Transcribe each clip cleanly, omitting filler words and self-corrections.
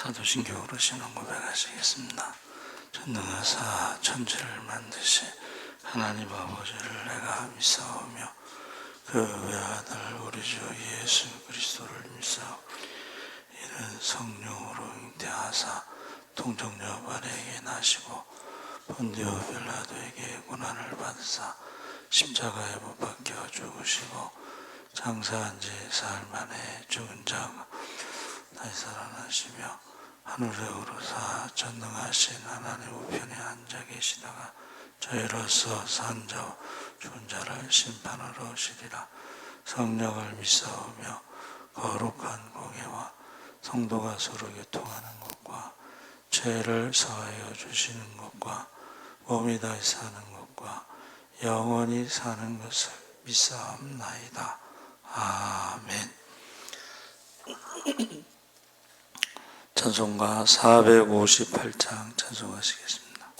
사도신경으로 신앙 고백하시겠습니다. 전능하사 천지를 만드시 하나님 아버지를 내가 믿사오며 그 외아들 우리 주 예수 그리스도를 믿사오며 이는 성령으로 잉태하사 통정녀 마리아에게 나시고 본디오 빌라도에게 고난을 받으사 십자가에 못 박혀 죽으시고 장사한 지 사흘 만에 죽은 자가 다시 살아나시며 하늘에 오르사 전능하신 하나님 우편에 앉아 계시다가 저희로서 산 자와 죽은 자를 심판하러 오시리라. 성령을 믿사오며 거룩한 공예와 성도가 서로 교통하는 것과 죄를 사하여 주시는 것과 몸이 다시 사는 것과 영원히 사는 것을 믿사옵나이다. 아멘. 찬송가 458장 찬송하시겠습니다.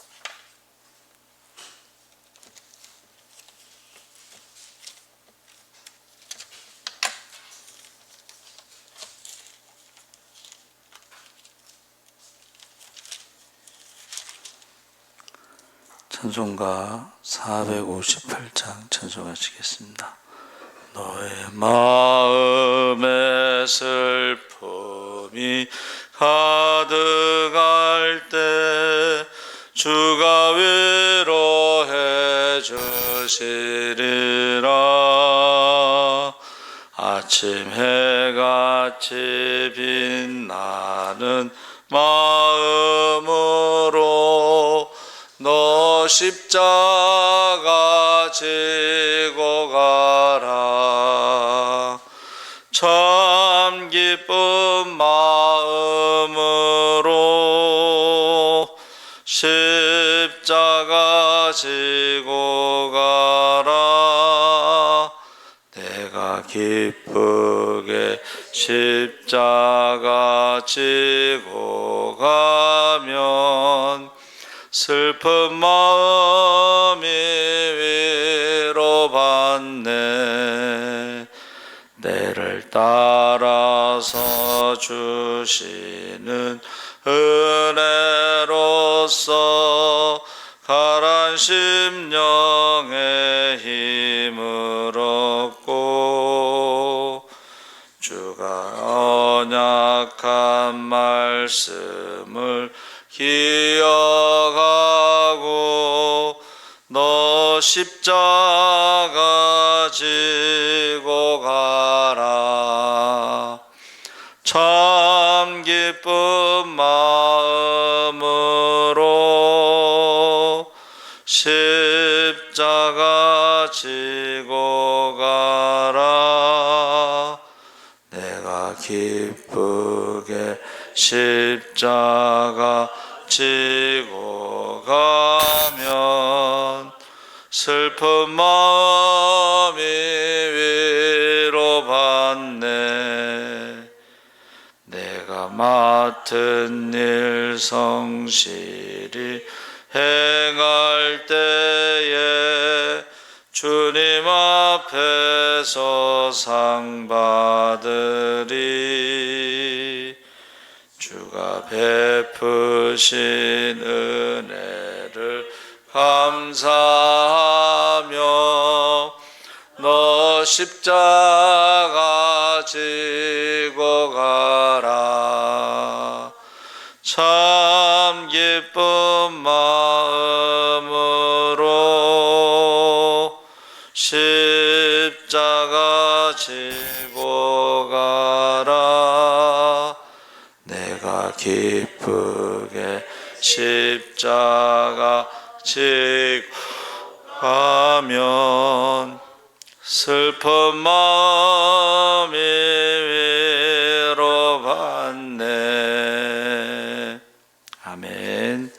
찬송가 458장 찬송하시겠습니다. 너의 마음에 슬픔이 가득할 때 주가 위로해 주시리라. 아침 해같이 빛나는 마음으로 너 십자가 지고 가라. 참 기쁜 마음으로 십자가 지고 가라. 내가 기쁘게 십자가 지고 가면 슬픈 마음이 위로받네. 내를 따라서 주시는 은혜로서 가란 심령에 힘을 얻고 주가 언약한 말씀을 기억하고 너 십자가 지고 가라. 참 기쁜 마음으로 십자가 지고 가라. 내가 기쁘게 십자가 지고 가면 슬픈 마음이 위로받네. 내가 맡은 일 성실히 행할 때에 주님 앞에서 상 받으리. 주가 베푸신 은혜를 감사하며 너 십자가 지고 가라. 참 기쁜 마음으로 십자가 지고 가라. 내가 기쁘게 십자가 지고 가면 슬픈 마음이 위로받네. 아멘.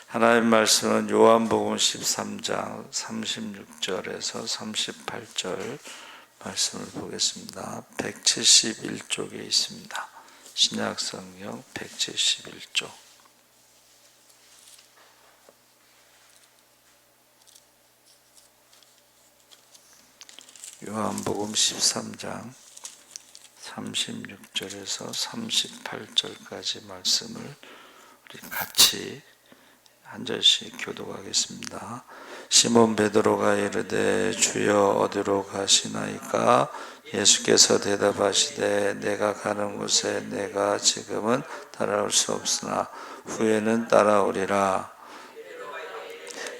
하나님 말씀은 요한복음 13장 36절에서 38절 말씀을 보겠습니다. 171쪽에 있습니다. 신약성경 171쪽. 요한복음 13장 36절에서 38절까지 말씀을 우리 같이 한 절씩 교독하겠습니다. 시몬 베드로가 이르되 주여 어디로 가시나이까? 예수께서 대답하시되 내가 가는 곳에 내가 지금은 따라올 수 없으나 후에는 따라오리라.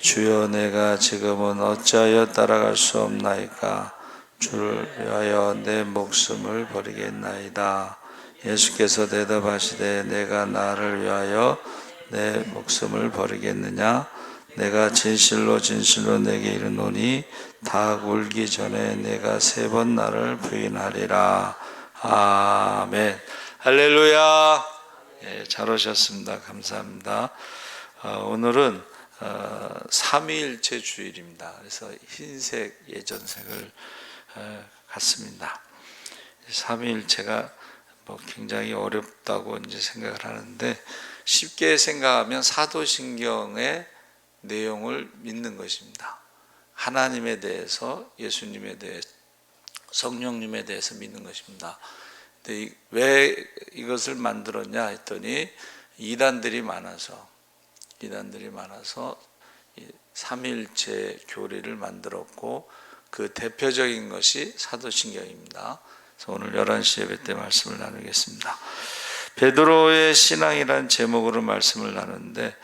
주여 내가 지금은 어찌하여 따라갈 수 없나이까? 주를 위하여 내 목숨을 버리겠나이다. 예수께서 대답하시되 내가 나를 위하여 내 목숨을 버리겠느냐? 내가 진실로 진실로 내게 이르노니 닭 울기 전에 내가 3번 나를 부인하리라. 아멘. 할렐루야. 예, 잘 오셨습니다. 감사합니다. 오늘은 삼위일체 주일입니다. 그래서 흰색 예전색을 갖습니다. 삼위일체가 굉장히 어렵다고 이제 생각을 하는데, 쉽게 생각하면 사도신경의 내용을 믿는 것입니다. 하나님에 대해서, 예수님에 대해서, 성령님에 대해서 믿는 것입니다. 근데 왜 이것을 만들었냐 했더니 이단들이 많아서 삼위일체 교리를 만들었고, 그 대표적인 것이 사도신경입니다. 그래서 오늘 11시 예배 때 말씀을 나누겠습니다. 베드로의 신앙이라는 제목으로 말씀을 나누는데,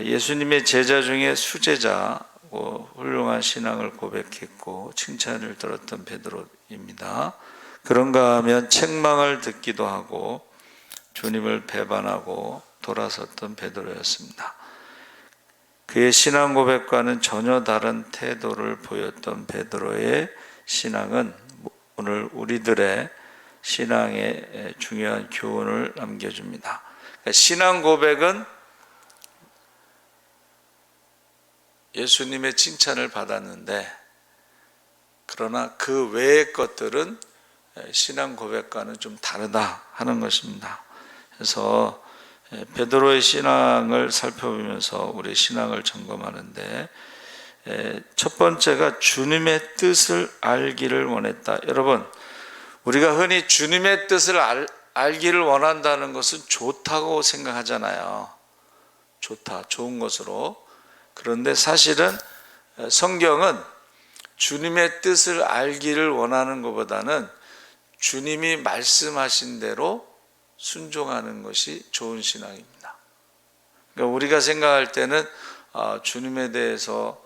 예수님의 제자 중에 수제자고 훌륭한 신앙을 고백했고 칭찬을 들었던 베드로입니다. 그런가 하면 책망을 듣기도 하고 주님을 배반하고 돌아섰던 베드로였습니다. 그의 신앙 고백과는 전혀 다른 태도를 보였던 베드로의 신앙은 오늘 우리들의 신앙에 중요한 교훈을 남겨줍니다. 그러니까 신앙 고백은 예수님의 칭찬을 받았는데, 그러나 그 외의 것들은 신앙 고백과는 좀 다르다 하는 것입니다. 그래서 베드로의 신앙을 살펴보면서 우리 신앙을 점검하는데, 첫 번째가 주님의 뜻을 알기를 원했다. 여러분, 우리가 흔히 주님의 뜻을 알기를 원한다는 것은 좋다고 생각하잖아요. 좋다, 좋은 것으로. 그런데 사실은 성경은 주님의 뜻을 알기를 원하는 것보다는 주님이 말씀하신 대로 순종하는 것이 좋은 신앙입니다. 그러니까 우리가 생각할 때는 주님에 대해서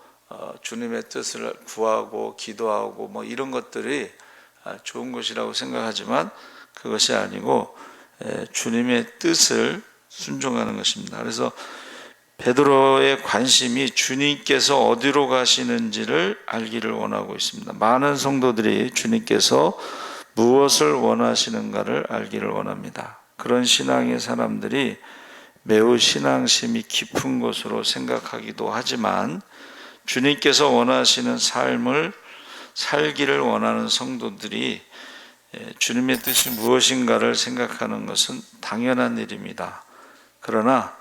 주님의 뜻을 구하고 기도하고 이런 것들이 좋은 것이라고 생각하지만 그것이 아니고 주님의 뜻을 순종하는 것입니다. 그래서 베드로의 관심이 주님께서 어디로 가시는지를 알기를 원하고 있습니다. 많은 성도들이 주님께서 무엇을 원하시는가를 알기를 원합니다. 그런 신앙의 사람들이 매우 신앙심이 깊은 것으로 생각하기도 하지만, 주님께서 원하시는 삶을 살기를 원하는 성도들이 주님의 뜻이 무엇인가를 생각하는 것은 당연한 일입니다. 그러나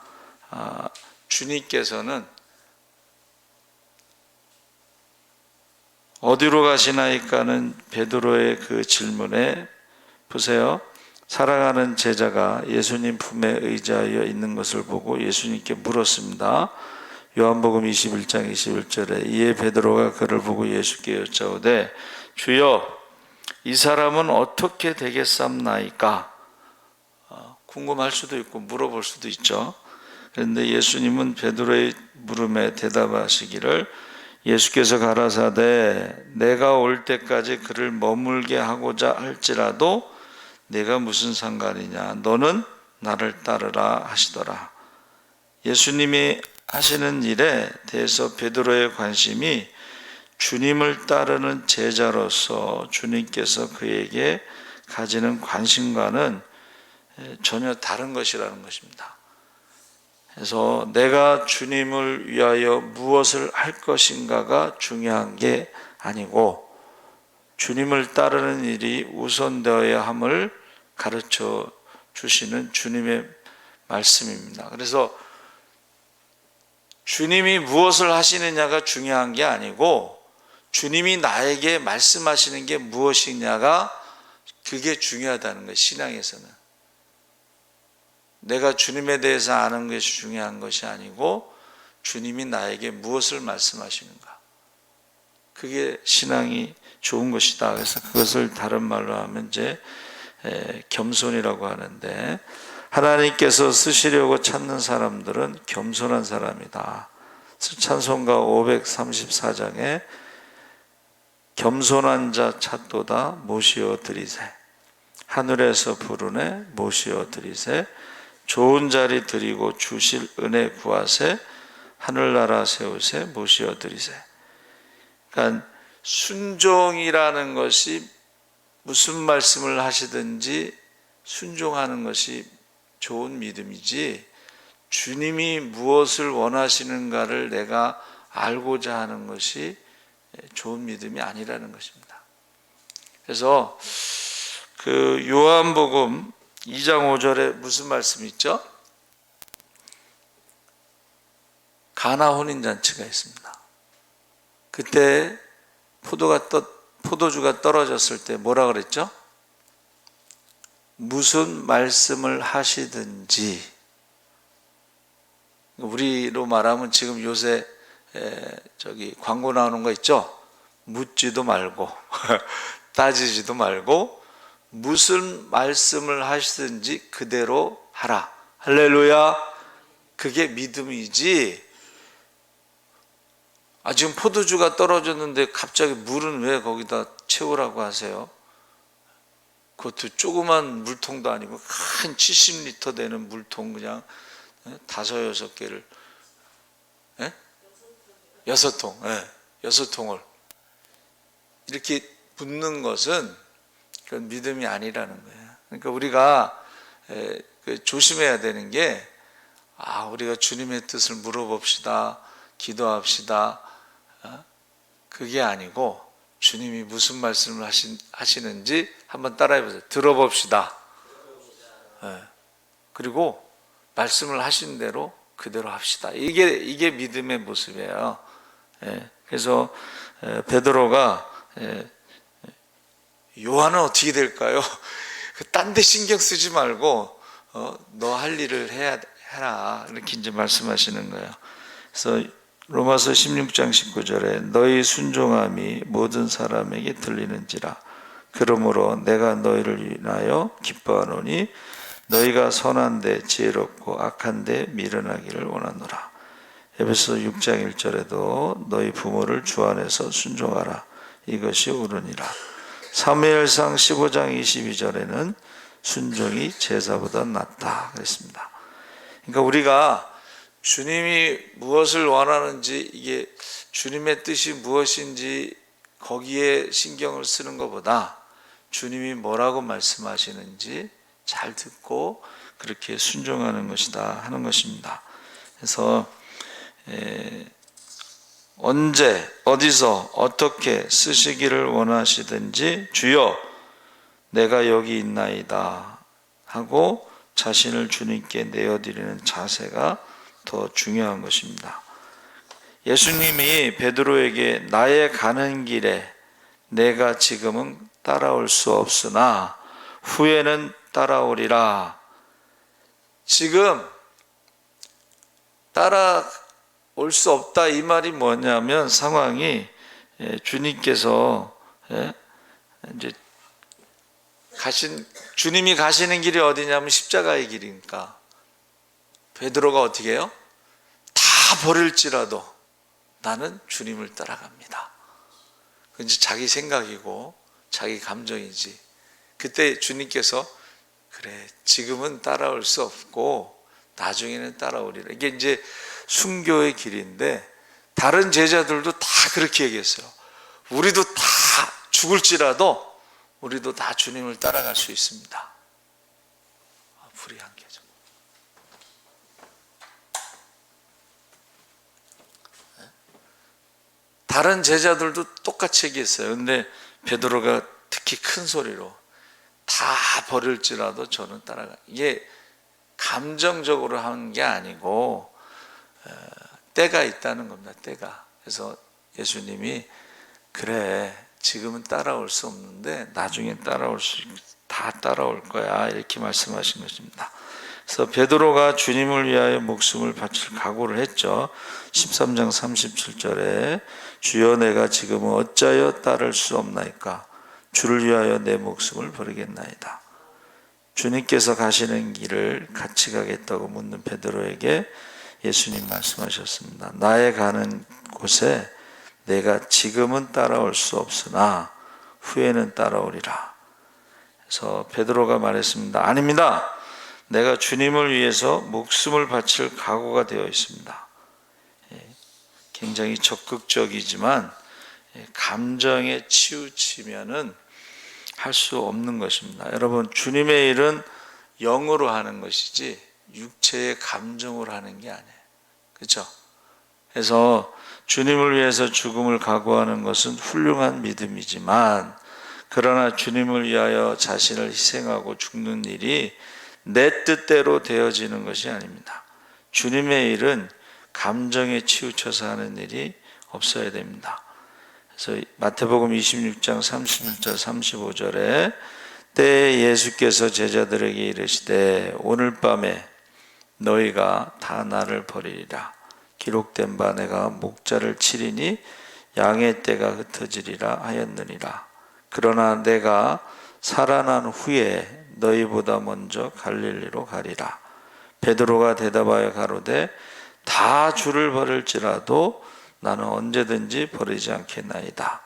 주님께서는 어디로 가시나이까는 베드로의 그 질문에 보세요. 사랑하는 제자가 예수님 품에 의지하여 있는 것을 보고 예수님께 물었습니다. 요한복음 21장 21절에 이에 베드로가 그를 보고 예수께 여짜오되 주여 이 사람은 어떻게 되겠삼나이까? 궁금할 수도 있고 물어볼 수도 있죠. 그런데 예수님은 베드로의 물음에 대답하시기를, 예수께서 가라사대 내가 올 때까지 그를 머물게 하고자 할지라도 내가 무슨 상관이냐, 너는 나를 따르라 하시더라. 예수님이 하시는 일에 대해서 베드로의 관심이 주님을 따르는 제자로서 주님께서 그에게 가지는 관심과는 전혀 다른 것이라는 것입니다. 그래서 내가 주님을 위하여 무엇을 할 것인가가 중요한 게 아니고 주님을 따르는 일이 우선되어야 함을 가르쳐 주시는 주님의 말씀입니다. 그래서 주님이 무엇을 하시느냐가 중요한 게 아니고 주님이 나에게 말씀하시는 게 무엇이냐가 그게 중요하다는 거예요. 신앙에서는 내가 주님에 대해서 아는 것이 중요한 것이 아니고 주님이 나에게 무엇을 말씀하시는가, 그게 신앙이 좋은 것이다. 그래서 그것을 다른 말로 하면 이제 겸손이라고 하는데, 하나님께서 쓰시려고 찾는 사람들은 겸손한 사람이다. 찬송가 534장에 겸손한 자 찾도다 모시어 드리세, 하늘에서 부르네 모시어 드리세, 좋은 자리 드리고 주실 은혜 구하세, 하늘나라 세우세 모시어 드리세. 그러니까 순종이라는 것이 무슨 말씀을 하시든지 순종하는 것이 좋은 믿음이지, 주님이 무엇을 원하시는가를 내가 알고자 하는 것이 좋은 믿음이 아니라는 것입니다. 그래서 그 요한복음 2장 5절에 무슨 말씀이 있죠? 가나 혼인잔치가 있습니다. 그때 포도주가 떨어졌을 때 뭐라 그랬죠? 무슨 말씀을 하시든지, 우리로 말하면 지금 요새 저기 광고 나오는 거 있죠? 묻지도 말고 따지지도 말고 무슨 말씀을 하시든지 그대로 하라. 할렐루야. 그게 믿음이지. 지금 포도주가 떨어졌는데 갑자기 물은 왜 거기다 채우라고 하세요? 그것도 조그만 물통도 아니고 큰 70리터 되는 물통, 그냥 5, 6개를 6통을 이렇게 붓는 것은 그건 믿음이 아니라는 거예요. 그러니까 우리가 조심해야 되는 게, 우리가 주님의 뜻을 물어봅시다, 기도합시다, 그게 아니고 주님이 무슨 말씀을 하시는지 한번 따라해보세요. 들어봅시다. 그리고 말씀을 하신 대로 그대로 합시다. 이게 믿음의 모습이에요. 그래서 베드로가 요한은 어떻게 될까요? 딴 데 신경 쓰지 말고 너 할 일을 해라, 이렇게 이제 말씀하시는 거예요. 그래서 로마서 16장 19절에 너희 순종함이 모든 사람에게 들리는지라, 그러므로 내가 너희를 인하여 기뻐하노니 너희가 선한데 지혜롭고 악한데 미련하기를 원하노라. 에베소 6장 1절에도 너희 부모를 주 안에서 순종하라, 이것이 옳으니라. 사무엘상 15장 22절에는 순종이 제사보다 낫다 그랬습니다. 그러니까 우리가 주님이 무엇을 원하는지, 이게 주님의 뜻이 무엇인지 거기에 신경을 쓰는 것보다 주님이 뭐라고 말씀하시는지 잘 듣고 그렇게 순종하는 것이다 하는 것입니다. 그래서 언제 어디서 어떻게 쓰시기를 원하시든지 주여 내가 여기 있나이다 하고 자신을 주님께 내어드리는 자세가 더 중요한 것입니다. 예수님이 베드로에게 나의 가는 길에 내가 지금은 따라올 수 없으나 후에는 따라오리라. 지금 따라올 수 없다, 이 말이 뭐냐면, 상황이 주님께서 이제 주님이 가시는 길이 어디냐면 십자가의 길이니까 베드로가 어떻게 해요? 다 버릴지라도 나는 주님을 따라갑니다. 그건 이제 자기 생각이고 자기 감정이지. 그때 주님께서 그래, 지금은 따라올 수 없고 나중에는 따라오리라. 이게 이제 순교의 길인데, 다른 제자들도 다 그렇게 얘기했어요. 우리도 다 죽을지라도 우리도 다 주님을 따라갈 수 있습니다. 불의한 게죠. 다른 제자들도 똑같이 얘기했어요. 근데 베드로가 특히 큰 소리로 다 버릴지라도 저는 따라가. 이게 감정적으로 한 게 아니고 때가 있다는 겁니다. 때가. 그래서 예수님이 그래, 지금은 따라올 수 없는데 나중에 따라올 수 다 따라올 거야, 이렇게 말씀하신 것입니다. 그래서 베드로가 주님을 위하여 목숨을 바칠 각오를 했죠. 13장 37절에 주여 내가 지금은 어찌하여 따를 수 없나이까 주를 위하여 내 목숨을 버리겠나이다. 주님께서 가시는 길을 같이 가겠다고 묻는 베드로에게 예수님 말씀하셨습니다. 나의 가는 곳에 내가 지금은 따라올 수 없으나 후에는 따라오리라. 그래서 베드로가 말했습니다. 아닙니다. 내가 주님을 위해서 목숨을 바칠 각오가 되어 있습니다. 굉장히 적극적이지만 감정에 치우치면은 할 수 없는 것입니다. 여러분, 주님의 일은 영으로 하는 것이지 육체의 감정으로 하는 게 아니에요. 그렇죠? 그래서 주님을 위해서 죽음을 각오하는 것은 훌륭한 믿음이지만, 그러나 주님을 위하여 자신을 희생하고 죽는 일이 내 뜻대로 되어지는 것이 아닙니다. 주님의 일은 감정에 치우쳐서 하는 일이 없어야 됩니다. 그래서 마태복음 26장 31절 35절에 때에 예수께서 제자들에게 이르시되 오늘 밤에 너희가 다 나를 버리리라. 기록된 바 내가 목자를 치리니 양의 떼가 흩어지리라 하였느니라. 그러나 내가 살아난 후에 너희보다 먼저 갈릴리로 가리라. 베드로가 대답하여 가로되 다 주를 버릴지라도 나는 언제든지 버리지 않겠나이다.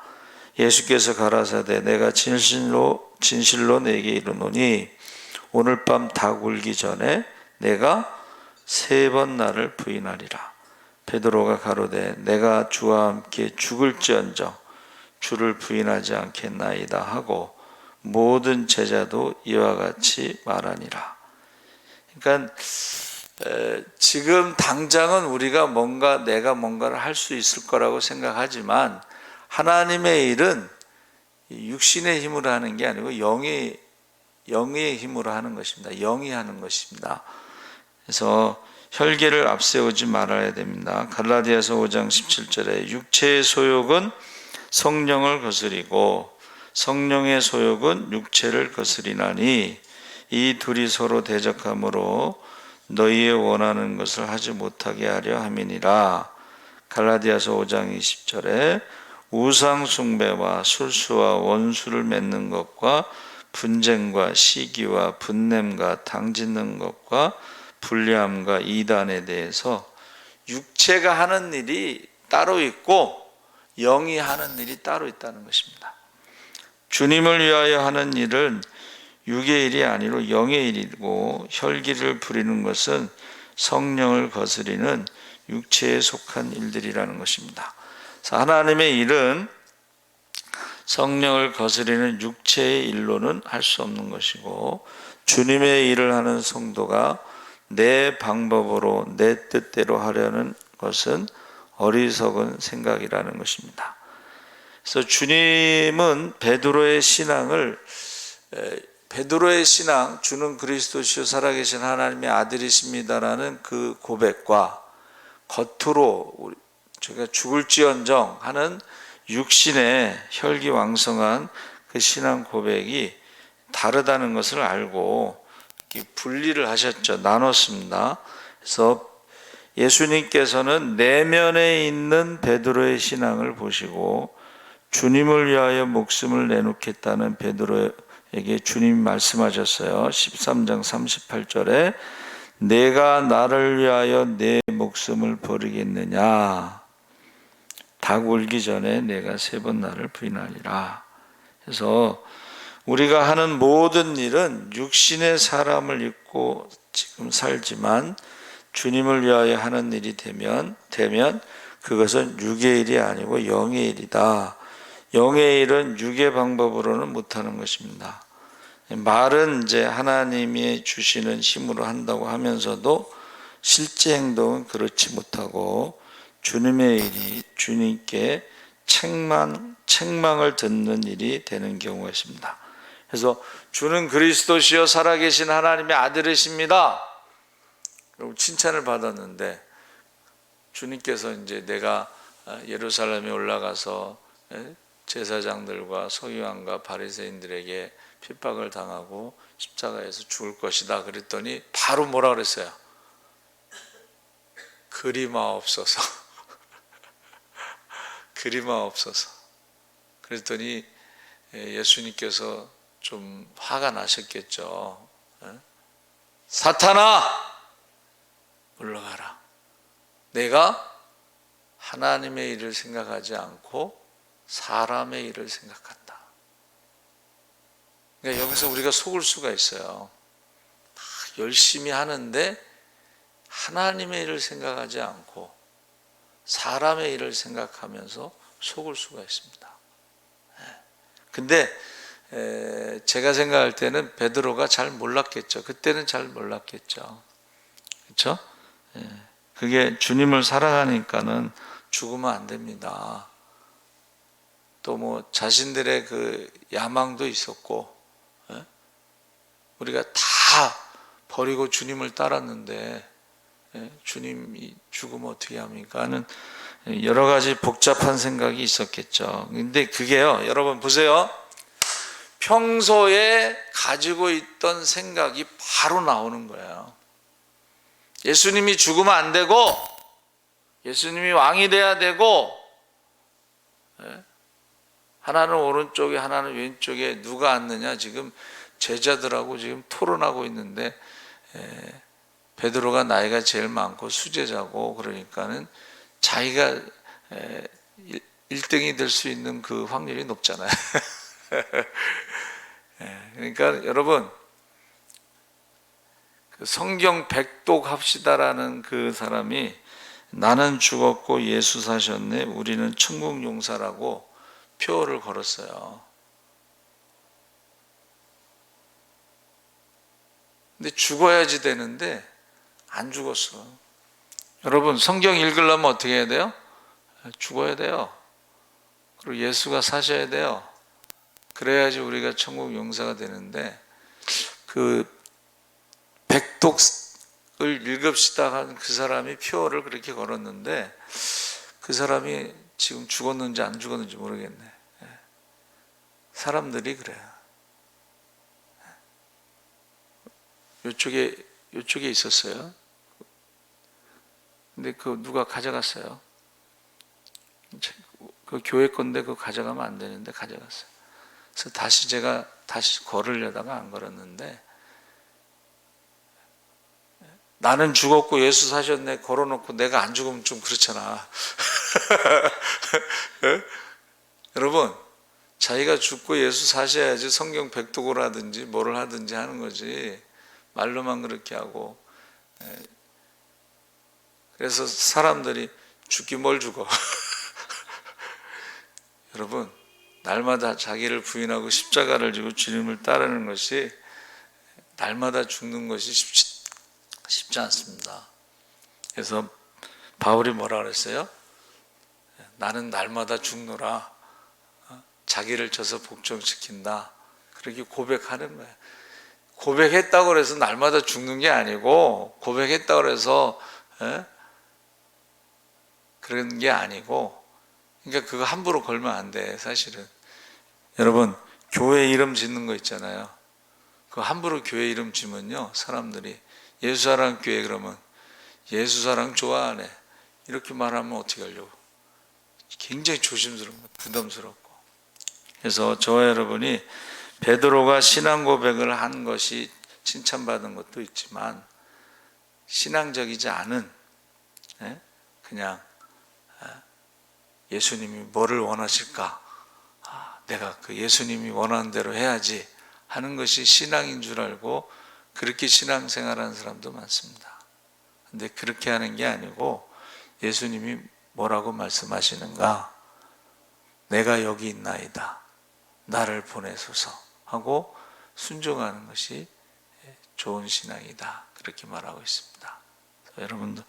예수께서 가라사대 내가 진실로 내게 이르노니 오늘 밤 닭 울기 전에 내가 3번 나를 부인하리라. 베드로가 가로되 내가 주와 함께 죽을지언정 주를 부인하지 않겠나이다 하고 모든 제자도 이와 같이 말하니라. 그러니까 지금 당장은 우리가 내가 뭔가를 할 수 있을 거라고 생각하지만 하나님의 일은 육신의 힘으로 하는 게 아니고 영의 힘으로 하는 것입니다. 영이 하는 것입니다. 그래서 혈기를 앞세우지 말아야 됩니다. 갈라디아서 5장 17절에 육체의 소욕은 성령을 거스리고 성령의 소욕은 육체를 거스리나니 이 둘이 서로 대적하므로 너희의 원하는 것을 하지 못하게 하려 함이니라. 갈라디아서 5장 20절에 우상 숭배와 술수와 원수를 맺는 것과 분쟁과 시기와 분냄과 당짓는 것과 불리함과 이단에 대해서 육체가 하는 일이 따로 있고 영이 하는 일이 따로 있다는 것입니다. 주님을 위하여 하는 일은 육의 일이 아니로 영의 일이고 혈기를 부리는 것은 성령을 거스리는 육체에 속한 일들이라는 것입니다. 하나님의 일은 성령을 거스리는 육체의 일로는 할 수 없는 것이고 주님의 일을 하는 성도가 내 방법으로 내 뜻대로 하려는 것은 어리석은 생각이라는 것입니다. 그래서 주님은 베드로의 신앙, 주는 그리스도시요 살아계신 하나님의 아들이십니다라는 그 고백과 겉으로 제가 죽을지언정 하는 육신의 혈기왕성한 그 신앙 고백이 다르다는 것을 알고 분리를 하셨죠. 나눴습니다. 그래서 예수님께서는 내면에 있는 베드로의 신앙을 보시고 주님을 위하여 목숨을 내놓겠다는 베드로에게 주님이 말씀하셨어요. 13장 38절에 내가 나를 위하여 내 목숨을 버리겠느냐. 닭 울기 전에 내가 3번 나를 부인하리라. 그래서 우리가 하는 모든 일은 육신의 사람을 입고 지금 살지만 주님을 위하여 하는 일이 되면 그것은 육의 일이 아니고 영의 일이다. 영의 일은 육의 방법으로는 못하는 것입니다. 말은 이제 하나님이 주시는 힘으로 한다고 하면서도 실제 행동은 그렇지 못하고 주님의 일이 주님께 책망을 듣는 일이 되는 경우가 있습니다. 그래서 주는 그리스도시요 살아계신 하나님의 아들이십니다. 칭찬을 받았는데 주님께서 이제 내가 예루살렘에 올라가서 제사장들과 서기관과 바리새인들에게 핍박을 당하고 십자가에서 죽을 것이다 그랬더니 바로 뭐라 그랬어요? 그리마옵소서. 그리마옵소서. 그랬더니 예수님께서 좀 화가 나셨겠죠. 사탄아, 물러가라. 내가 하나님의 일을 생각하지 않고 사람의 일을 생각한다. 그러니까 여기서 우리가 속을 수가 있어요. 열심히 하는데 하나님의 일을 생각하지 않고 사람의 일을 생각하면서 속을 수가 있습니다. 근데 제가 생각할 때는 베드로가 잘 몰랐겠죠. 그때는 잘 몰랐겠죠. 그렇죠? 그게 주님을 사랑하니까는 죽으면 안 됩니다. 또 뭐 자신들의 그 야망도 있었고, 우리가 다 버리고 주님을 따랐는데 주님이 죽으면 어떻게 합니까? 하는 여러 가지 복잡한 생각이 있었겠죠. 근데 그게요, 여러분 보세요. 평소에 가지고 있던 생각이 바로 나오는 거예요. 예수님이 죽으면 안 되고, 예수님이 왕이 돼야 되고, 하나는 오른쪽에 하나는 왼쪽에 누가 앉느냐, 지금 제자들하고 지금 토론하고 있는데, 베드로가 나이가 제일 많고 수제자고, 그러니까는 자기가 1등이 될 수 있는 그 확률이 높잖아요. 그러니까 여러분, 성경 백독합시다라는 그 사람이 나는 죽었고 예수 사셨네, 우리는 천국 용사라고 표어를 걸었어요. 근데 죽어야지 되는데 안 죽었어. 여러분, 성경 읽으려면 어떻게 해야 돼요? 죽어야 돼요. 그리고 예수가 사셔야 돼요. 그래야지 우리가 천국 용사가 되는데, 그 백독을 읽읍시다 한 그 사람이 표어를 그렇게 걸었는데 그 사람이 지금 죽었는지 안 죽었는지 모르겠네. 사람들이 그래요. 요쪽에 있었어요. 근데 그 누가 가져갔어요. 그 교회 건데 그거 가져가면 안 되는데 가져갔어요. 그래서 제가 다시 걸으려다가 안 걸었는데, 나는 죽었고 예수 사셨네 걸어놓고 내가 안 죽으면 좀 그렇잖아. 여러분, 자기가 죽고 예수 사셔야지 성경 백독을 하든지 뭐를 하든지 하는 거지, 말로만 그렇게 하고. 그래서 사람들이 죽기 뭘 죽어. 여러분, 날마다 자기를 부인하고 십자가를 지고 주님을 따르는 것이, 날마다 죽는 것이 쉽지 않습니다. 그래서 바울이 뭐라 그랬어요? 나는 날마다 죽노라. 자기를 져서 복종시킨다. 그렇게 고백하는 거예요. 고백했다고 해서 날마다 죽는 게 아니고, 고백했다고 해서 그런 게 아니고, 그러니까 그거 함부로 걸면 안 돼, 사실은. 여러분, 교회 이름 짓는 거 있잖아요. 그 함부로 교회 이름 지면요, 사람들이 예수사랑 교회 그러면 예수사랑 좋아하네 이렇게 말하면 어떻게 하려고? 굉장히 조심스러운 거, 부담스럽고. 그래서 저와 여러분이 베드로가 신앙 고백을 한 것이 칭찬받은 것도 있지만, 신앙적이지 않은, 그냥 예수님이 뭐를 원하실까? 내가 그 예수님이 원하는 대로 해야지 하는 것이 신앙인 줄 알고 그렇게 신앙생활하는 사람도 많습니다. 근데 그렇게 하는 게 아니고, 예수님이 뭐라고 말씀하시는가? 내가 여기 있나이다. 나를 보내소서 하고 순종하는 것이 좋은 신앙이다. 그렇게 말하고 있습니다. 여러분도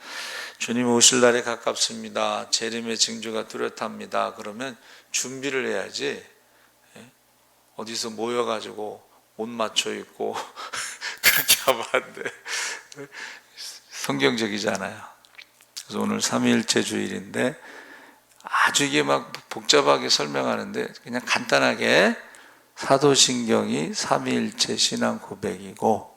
주님 오실 날이 가깝습니다. 재림의 징조가 뚜렷합니다. 그러면 준비를 해야지, 어디서 모여가지고 옷 맞춰 입고 그렇게 하면 안 돼. 성경적이지 않아요. 그래서 오늘 삼위일체 주일인데 아주 이게 막 복잡하게 설명하는데 그냥 간단하게 사도신경이 삼위일체 신앙 고백이고,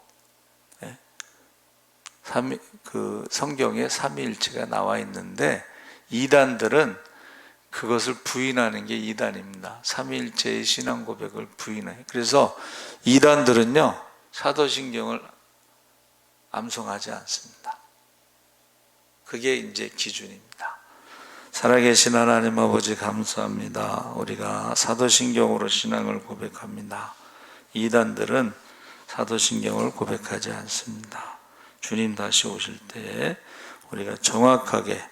그 성경에 삼위일체가 나와 있는데 이단들은 그것을 부인하는 게 이단입니다. 삼위일체의 신앙 고백을 부인해요. 그래서 이단들은요, 사도신경을 암송하지 않습니다. 그게 이제 기준입니다. 살아계신 하나님 아버지 감사합니다. 우리가 사도신경으로 신앙을 고백합니다. 이단들은 사도신경을 고백하지 않습니다. 주님 다시 오실 때 우리가 정확하게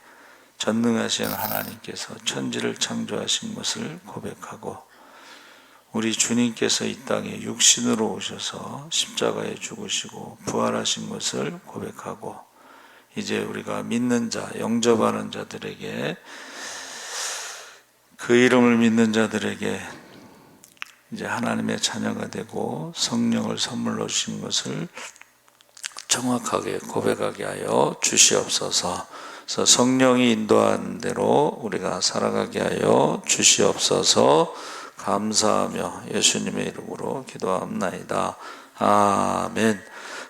전능하신 하나님께서 천지를 창조하신 것을 고백하고, 우리 주님께서 이 땅에 육신으로 오셔서 십자가에 죽으시고 부활하신 것을 고백하고, 이제 우리가 믿는 자, 영접하는 자들에게, 그 이름을 믿는 자들에게 이제 하나님의 자녀가 되고 성령을 선물로 주신 것을 정확하게 고백하게 하여 주시옵소서. 그래서 성령이 인도하는 대로 우리가 살아가게 하여 주시옵소서. 감사하며 예수님의 이름으로 기도합나이다. 아멘.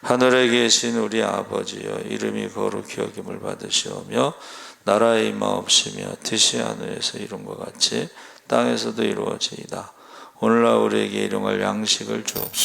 하늘에 계신 우리 아버지여, 이름이 거룩히 여김을 받으시오며 나라의 임하옵시며 뜻이 하늘에서 이룬 것 같이 땅에서도 이루어지이다. 오늘날 우리에게 일용할 양식을 주옵시고